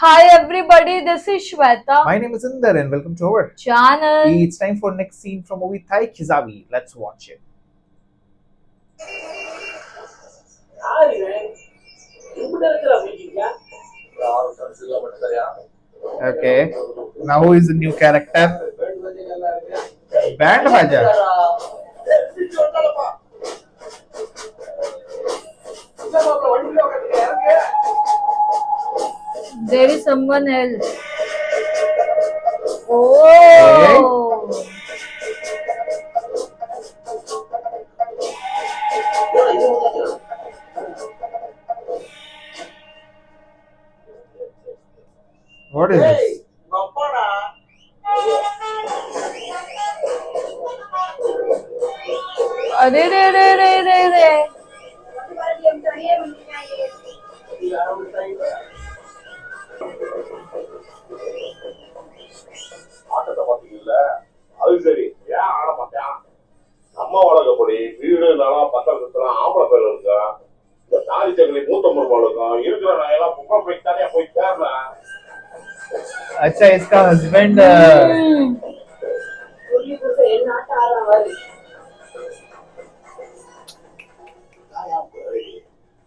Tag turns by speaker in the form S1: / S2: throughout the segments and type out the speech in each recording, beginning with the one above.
S1: Hi everybody, this is Shweta.
S2: My name is Inder and welcome to our
S1: channel.
S2: It's time for next scene from movie Thai Kizavi. Let's watch it. Okay. Now who is the new character? Band Baja.
S1: There is someone else. Oh.
S2: What is this?
S1: अरे रे रे रे रे रे.
S3: ஆட்டத்தை பாத்தீங்கல்ல, அது சரி, ஏன் ஆட மாட்டேன்? நம்ம வழக்கப்படி வீடு நிலம் பத்திரத்துலாம் ஆம்பளை பேர்ல இருக்கா, இந்த தாலி சக்கரை மூத்த முருகன் இருக்கும், இருக்கிற நாயெல்லாம் புக்கா போய் தனியா போய் தேடுறேன்.
S2: अच्छा इसका हस्बैंड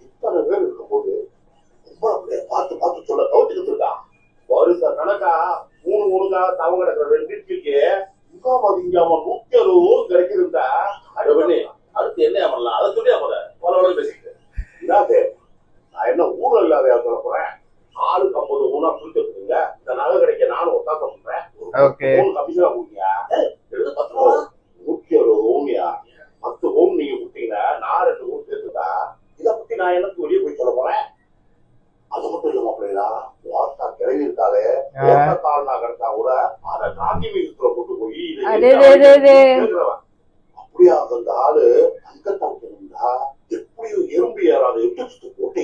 S3: இத்தனை பேர் இருக்கும்போது பார்த்து பார்த்து சொல்ல கவுச்சுக்கிட்டு இருக்கா. வருஷ கணக்கா மூணு மூணுக்கா தவங்க கிடக்கிற ரெண்டு வீட்டுக்கு முகாமது இங்காம 160 கிடைக்குதுண்டா. அது பண்ணி அடுத்து என்ன பண்ணலாம் அதை சொல்லி போல பேசிட்டு இதாது. நான் என்ன ஊழல் இல்லாத சொல்ல போறேன். ஆளுக்கு 50 ஊனா பிடிச்சிருக்குங்க. இந்த நகை கிடைக்க நானும் ஒத்தாக்க பண்றேன். கமிஷனா கொடுங்க. எடுத்து 10 ரூபா 160 ஊனியா 10 ஊன் நீங்க கொடுத்தீங்கன்னா நான் 2 ஊன் சேர்த்துட்டா இதை பத்தி நான் எனக்கு வெளியே போய் சொல்ல போறேன். அது மட்டும் இல்ல மாப்பிள்ளா, வார்த்தா கிளவி இருக்காளே கால்னா கிடத்தா கூட அதை காந்தி மீதுல கொண்டு போய் அப்படியா அந்த ஆளு தங்கத்தா எப்படியும் எறும்பு ஏறாத எட்டு போட்டு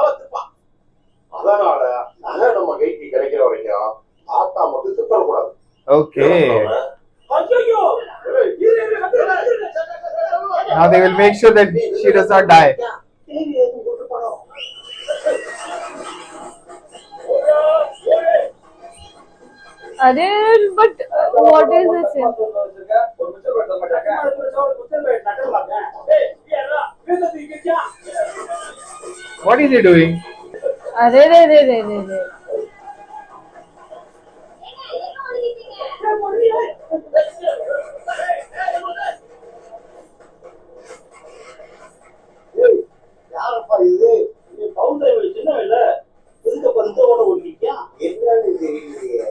S3: வச்சுப்பான். அதனால நகை நம்ம கைக்கு கிடைக்கிற வரைக்கும் ஆத்தா மட்டும் செப்படக்கூடாது.
S2: Okay. Now they will make sure that she does not die.
S1: अरे but what is this?
S2: What is he doing?
S1: अरे रे रे रे रे रे.
S3: யாரப்பா இது? நீ பவுண்டரி சின்ன இல்ல எதுக்கு பந்த ஓட ஓடிக்கியா? என்னன்னு தெரியலையே.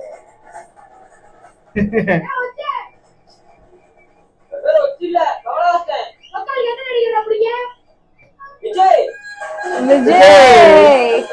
S1: विजय.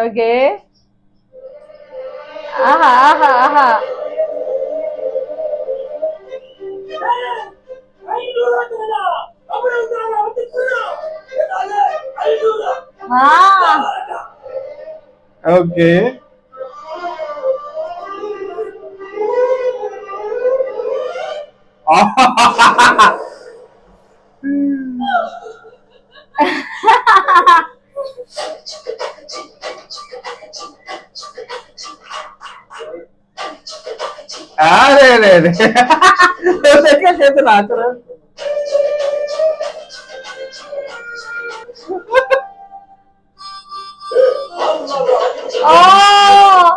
S1: Okay. Aha, aha, aha. Ah.
S2: Okay. अरे रे रे देखा कैसे नाच रहा है.
S1: Oh.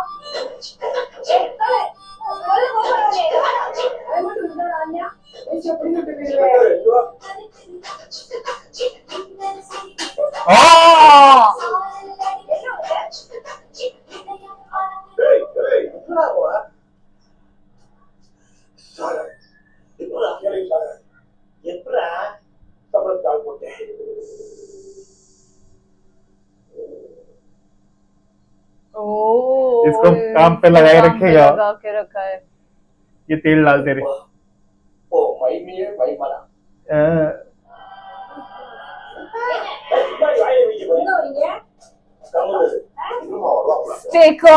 S1: Oh.
S3: என்னடா கேளுங்க.
S2: इसको काम पे लगाए
S1: काम पे
S2: रखेगा।
S1: लगा के रखा है।
S2: ये तेल डालते रहे।
S3: ஓ மைமியே மைமனா
S1: देखो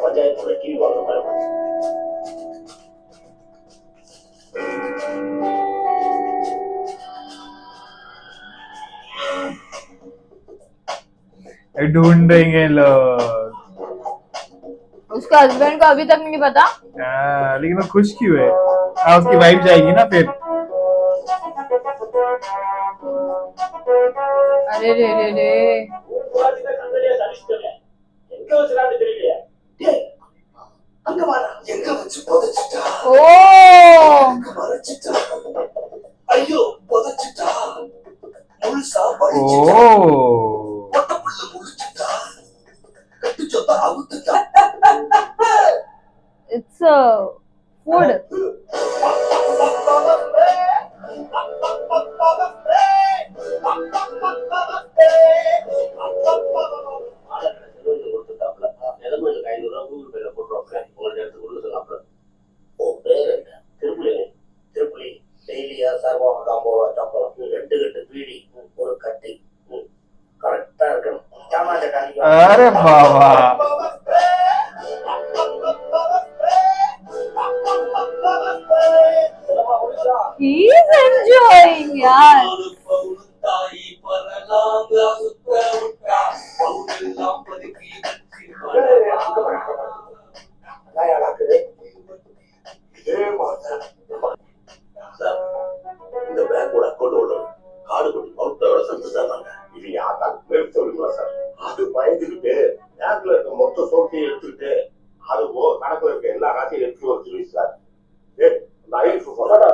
S3: பஞ்சாயத்துல டிவி வாங்க
S2: ढूंढेंगे लोग।
S1: उसका हस्बैंड को अभी तक नहीं पता।
S2: लेकिन वो खुश क्यों है? उसकी वाइफ जाएगी ना फिर।
S1: अरे रे रे रे
S3: அங்க வாடா எங்க வச்சு புதைச்சிட்டா
S1: ओ
S3: மறைச்சிட்டா ஐயோ புதைச்சிட்டா முழுசா
S2: ओ
S3: பழிச்சிட்டா ஒட்டப்புள்ள முழிச்சிட்டா கட்டு சொத்த அவுத்துட்டா
S1: इट्स फूड
S2: अरे बाबा
S1: ही इज एंजॉयिंग यार
S3: இந்த பேங்கோட அக்கௌண்ட் ஓனர் காடு கொண்டு பௌத்தோட சந்து தந்தாங்க இது யாரா சொல்லுங்களா சார் அது பயந்துக்கிட்டு பேங்க்ல இருக்க மொத்த சோத்தையும் எடுத்துக்கிட்டு அது கணக்குல இருக்க எல்லா காசையும் எடுத்து வச்சு சார் இந்த ஐஎஃப் சொல்லாடா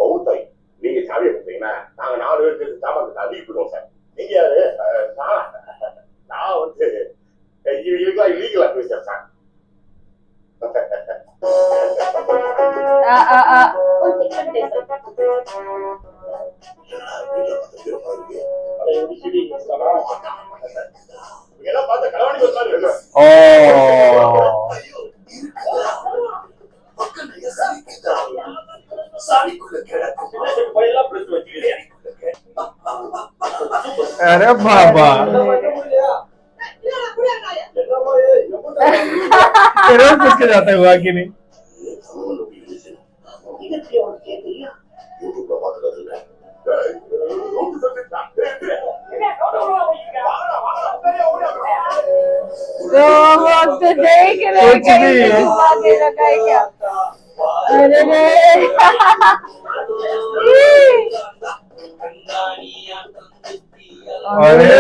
S3: பௌத்தாய் நீங்க சாவியை கொடுத்தீங்கன்னா நாங்க 4 பேர் சேர்த்து சாமான் அதிகப்படுவோம் சார் நீங்க யாரு நான் வந்து இதுக்கெல்லாம் இல்லீகல் அட்வைசர் சார் இதெல்லாம் பார்த்த களவாணி சொன்னாரு சாமிக்குள்ள கிடக்கும்
S2: अरे बाबा रोज पूछ के जाता है हुआ कि नहीं
S1: तो देख रहे
S2: कुछ नहीं।
S1: घुमा के रखा है क्या अरे रे
S2: अरे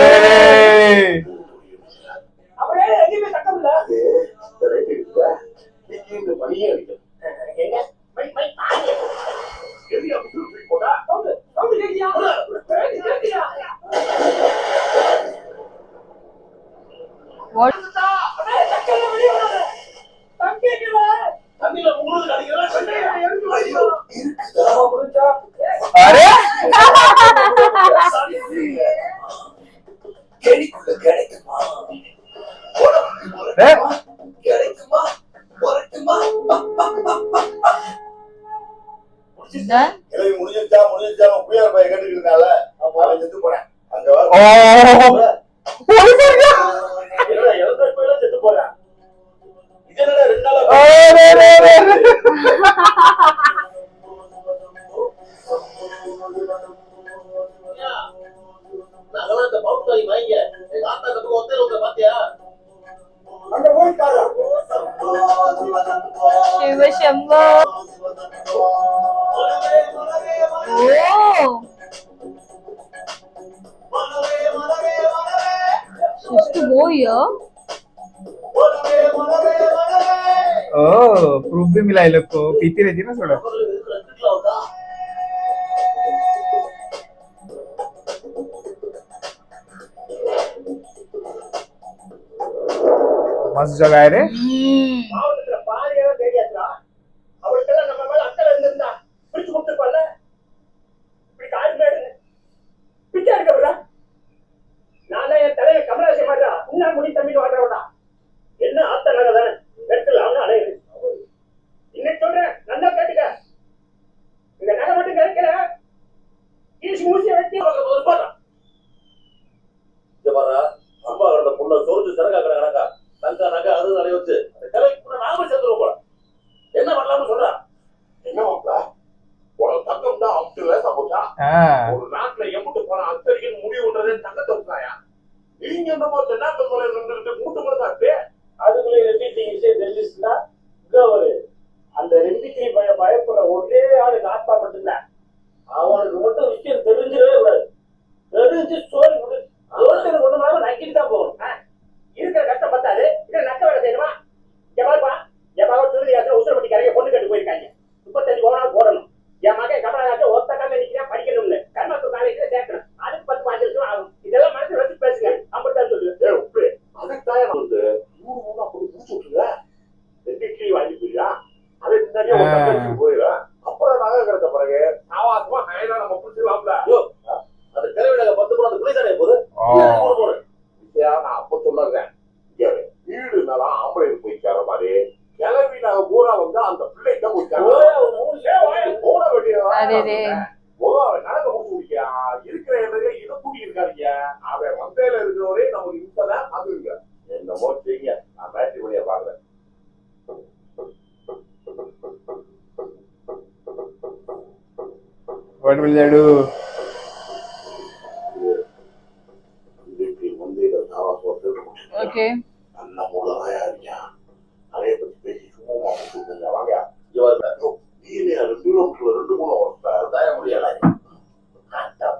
S1: What?
S2: अरे
S3: கிடைக்குமா
S1: Done?
S3: கிளவி முடிஞ்சிருச்சா புயல் பையன் கேட்டுட்டு இருக்கால அவன் செத்து போறேன் அங்க
S2: ओ
S3: செத்து போறேன் இது என்னடா 2 நாளா
S2: अरे रे रे
S3: நகலாம் இந்த பவுத்தாய் வாங்க எங்க ஆத்தா கட்டுக்கு ஒத்தையில ஒருத்தர் பாத்தியா அங்க போயிட்டாரா
S1: शिव शंभो ओ Just go here.
S2: ओ प्रूफ भी मिला है लोग को पीती रहती है ना थोड़ा मस्त जगह है रे
S3: மாவட்டத்துல பாதி இடம் தேடியாச்சுடா அவளுக்கெல்லாம் நம்ம மேல அக்கறை இருந்திருந்தா பிரிச்சு கொடுத்துருப்பால இப்படி காரியமே பணம் அத்தடிக்கு முடிவுன்றதே தங்கத்தை வச்சாயா? நீங்க என்னமோ தென்னாட்டு மலை இருந்துட்டு மூட்டு கூட சாப்பிட்டு
S4: அதுக்குள்ளே ரெண்டு விஷயம் தெரிஞ்சிச்சுன்னா ஒரு அந்த ரெண்டுக்கு பயப்படுற ஒரே ஆளு ஆத்மா மட்டும்தான். அவனுக்கு மட்டும் விஷயம் தெரிஞ்சிடவே கூடாது. தெரிஞ்சு ஸ்டோரி ரோட்டில் கொண்டு வராம நக்கிட்டு தான் போகணும். இருக்கிற கஷ்டம் பத்தாது, இதை நக்க வேலை செய்யணுமா? எப்பாப்பா எப்பாவது திருதியாசம் உசுரப்பட்டி கரையை பொண்ணு கட்டு போயிருக்காங்க. 35 பவுனாலும் போடணும். என் மகன் கமலஹாசன் ஒத்த கண்ண நிக்கிறா, படிக்கணும் இல்ல, கர்மத்து காலேஜ்ல சேர்க்கணும். அதுக்கு 10-5 லட்சம் ஆகும். இதெல்லாம் மனசு வச்சு பேசுங்க. அப்படித்தான் சொல்லுவேன்.
S3: அதுக்காக வந்து 100 பவுனா போட்டு முடிச்சு விட்டுருங்க. 2 இட்லி வாங்கி போயியா, அதை முன்னாடியே ஒரு தங்கச்சி போயிடும். அப்புறம் நகை கிடைச்ச பிறகு சாவாசமா ஹைலா நம்ம பிடிச்சிடலாம்ல. அந்த கருவிடக 10 பவுன் அந்த தானே போகுது. நான் அப்ப சொல்லுறேன், வீடு மேலாம் ஆம்பளை போய் சேர மாதிரி கிளவி நாங்க பூரா வந்து அந்த பிள்ளைக்கு போய் போட வேண்டியதான். நடக்க முடிச்சு இருக்கிற இடத்துல இதை கூட்டி இருக்காருங்க. அவன் மந்தையில இருக்கிறவரே நமக்கு இப்பதான் அதுங்க என்னமோ செய்யுங்க. நான் மேட்சி பண்ணிய பாக்குறேன்.
S2: What will they do?
S1: Okay.
S3: நல்ல மூலமாயா இருக்கியா, நிறைய பத்தி பேசி சும்மா கொடுத்துருங்க. வாங்க 2 கிலோமீட்டர்ல 2 மூலம் தய முடியல.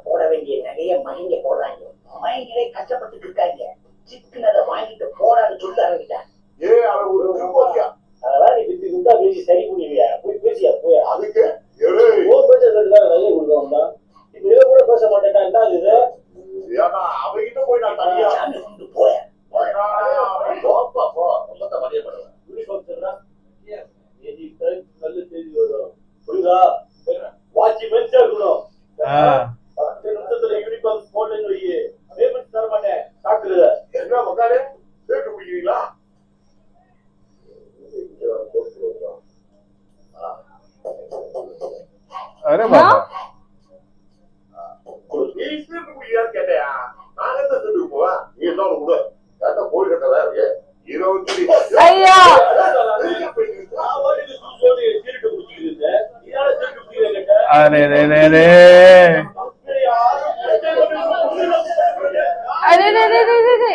S4: போட வேண்டிய நகைய மயங்க போடுறாங்க. மயங்களே கஷ்டப்பட்டு இருக்காங்க. சிக்கனதை வாங்கிட்டு போடான்னு சொல்லி ஆரம்பிட்டான்.
S3: அவன் ஒரு திருப்பதியா
S4: அதெல்லாம் நீ வித்து விட்டா பேசி சரி புரியுவியா? போய் பேசியா போய்
S3: அதுக்கு
S4: பேச சொல்லிதான் நகைய கொடுக்கணும்னா இப்ப இதை கூட பேச மாட்டேன்டா. இது
S3: அவகிட்ட போய் நான் தனியா
S4: கொண்டு போறேன். புரியுதா? வாட்சி மென்ஸா இருக்கணும். 10 நிமிஷத்துல யூனிஃபார்ம் போட்டேன்னு வையே, பேமெண்ட் தர மாட்டேன். சாக்குறத
S3: என்ன மக்காலே கேட்டு பிடிக்கிறீங்களா?
S2: अरे बाबा
S3: நீ சீட்டு பிடிக்கிறான்னு கேட்டையா? நான் எந்த சீட்டுக்கு போவேன்? நீ என்ன கூட கேட்ட போய் கட்டதா இருக்கு. 20
S1: ஐயா
S2: अरे रे रे रे
S1: अरे रे रे रे रे रे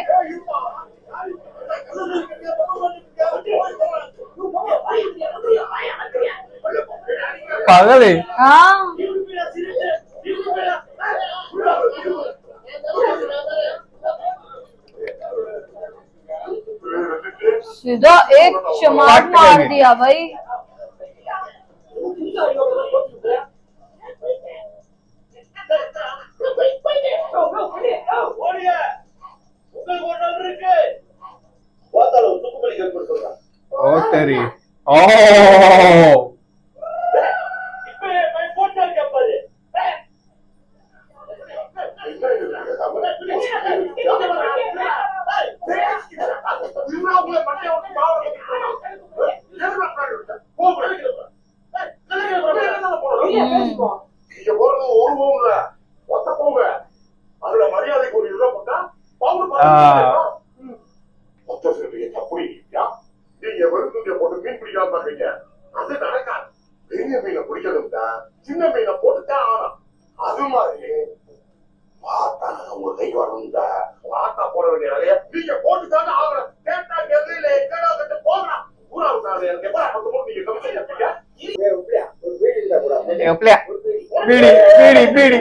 S2: पागल है।
S1: हाँ सीधा एक चमाट मार दिया भाई।
S2: ओ तेरी ओ
S3: நீங்க போறது ஒரு பவுன்ல ஒத்த பவுன். அதுல மரியாதைக்கு ஒரு இதை போட்டா பவுன் மொத்த சேர்த்து தப்புடி. நீங்க வெறுத்துண்டிய போட்டு மீன் பிடிக்காம பாக்குறீங்க, அது நடக்காது. பெரிய மீனை பிடிக்கணும்னா சின்ன மீனை போட்டுதான் ஆகணும். அது மாதிரி பார்த்தா உங்க கை வரணும்டா. பார்த்தா போட வேண்டிய நிறைய நீங்க போட்டுதாங்க ஆகணும். கேட்டா எதிரில எங்கடா கட்டு போகலாம். ஊரா விட்டாரு எனக்கு எப்ப 10 மூணு நீங்க கம்மி செய்யறீங்க.
S4: ஒரு வீடு இருந்தா கூட
S2: प्ले बीड़ी बीड़ी बीड़ी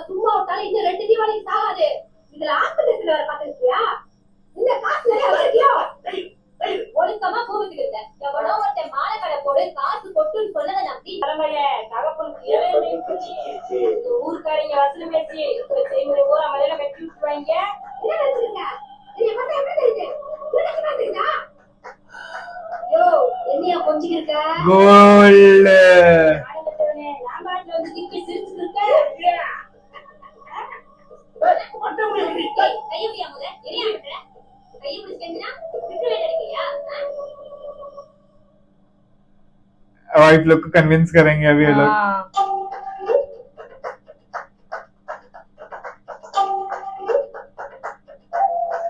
S5: சும்மா விட்டாலும் இன்னும் 2 தீபாவளிக்கு சாகாது. இதுல ஆஸ்பத்திரியில வர பாத்திருக்கியா? இந்த காசு ஒழுக்கமா கூவிட்டு இருந்த எவனோ ஒருத்தன் மாலை கடை போடு காசு கொட்டுன்னு சொன்னதை நம்பி ஊருக்காரங்க வசூல் பேசி செய்முறை ஊரா மலையில வெட்டி விட்டுருவாங்க. என்ன நினைச்சிருங்க? என்னையா கொஞ்சிக்கிருக்க?
S2: गोल्ड वाइफ लोग को कन्विंस करेंगे अभी ये लोग।
S1: हाँ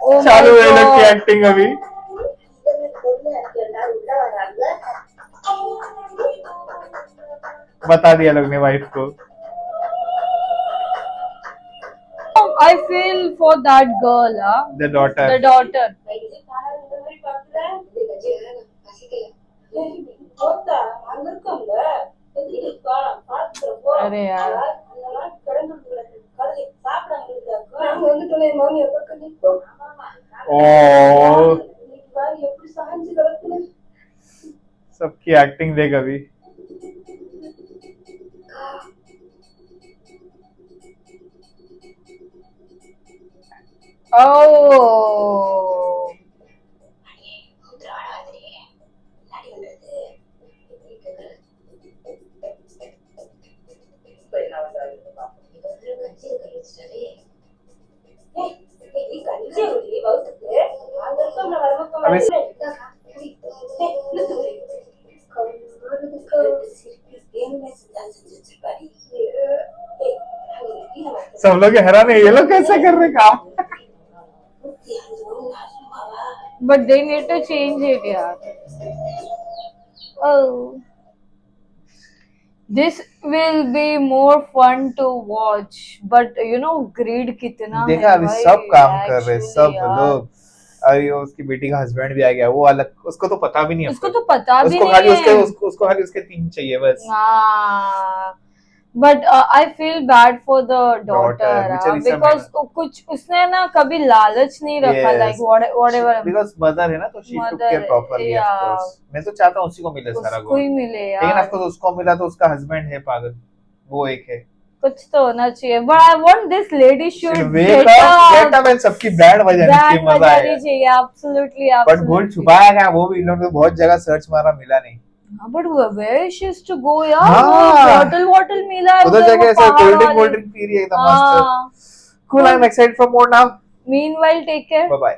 S1: Oh my
S2: चालू है लोग की
S1: God.
S2: एक्टिंग अभी। बता दिया लोग ने वाइफ को।
S1: I feel for that girl,
S2: The daughter.
S1: the daughter. अरे यार
S2: ओ सबकी एक्टिंग देख अभी।
S1: Oh.
S2: सब लोग हैरान है ये लोग कैसे कर रहे काम।
S1: But they need to change it, yeah. Oh. This will be more fun to watch, but you know greed कितना
S2: देखा
S1: है
S2: अभी
S1: भाई,
S2: सब काम कर रहे
S1: actually
S2: सब
S1: यार।
S2: लोग। और ये उसकी बेटी का हस्बैंड भी आ गया, वो अलग, उसको तो पता भी नहीं है।
S1: उसको तो पता भी
S2: उसको
S1: नहीं
S2: खाली
S1: है।
S2: उसको खाली उसके 3 चाहिए बस।
S1: हाँ but I feel bad for the daughter
S2: बेचारी सब
S1: because कुछ उसने ना कभी लालच नहीं रखा
S2: Yes.
S1: like whatever
S2: Because mother है ना तो she took
S1: Mother,
S2: care properly of
S1: yeah.
S2: course। मैं तो चाहता हूँ उसी को मिले सारा
S1: उसको ही
S2: गोल्ड,
S1: मिले
S2: लेकिन
S1: यार।
S2: आपको उसको मिला तो उसका हस्बैंड है पागल, वो एक है।
S1: कुछ तो होना चाहिए but I want this lady should
S2: wait up and सबकी बैंड बजानी चाहिए, मजा
S1: बजानी
S2: आएगा।
S1: चाहिए absolutely
S2: बट गोल्ड छुपाया गया, वो भी इन लोगों ने बहुत जगह सर्च मारा मिला नहीं।
S1: but where she is to go यार,
S2: हाँ।
S1: बॉटल मिला है
S2: उधर
S1: वो
S2: जाके ऐसा
S1: पहाड़
S2: कोल्ड
S1: वाले।
S2: ड्रिंक पी रही है एकदम मस्त।
S1: हाँ।
S2: Cool, I am excited for more now.
S1: Meanwhile take care,
S2: bye bye.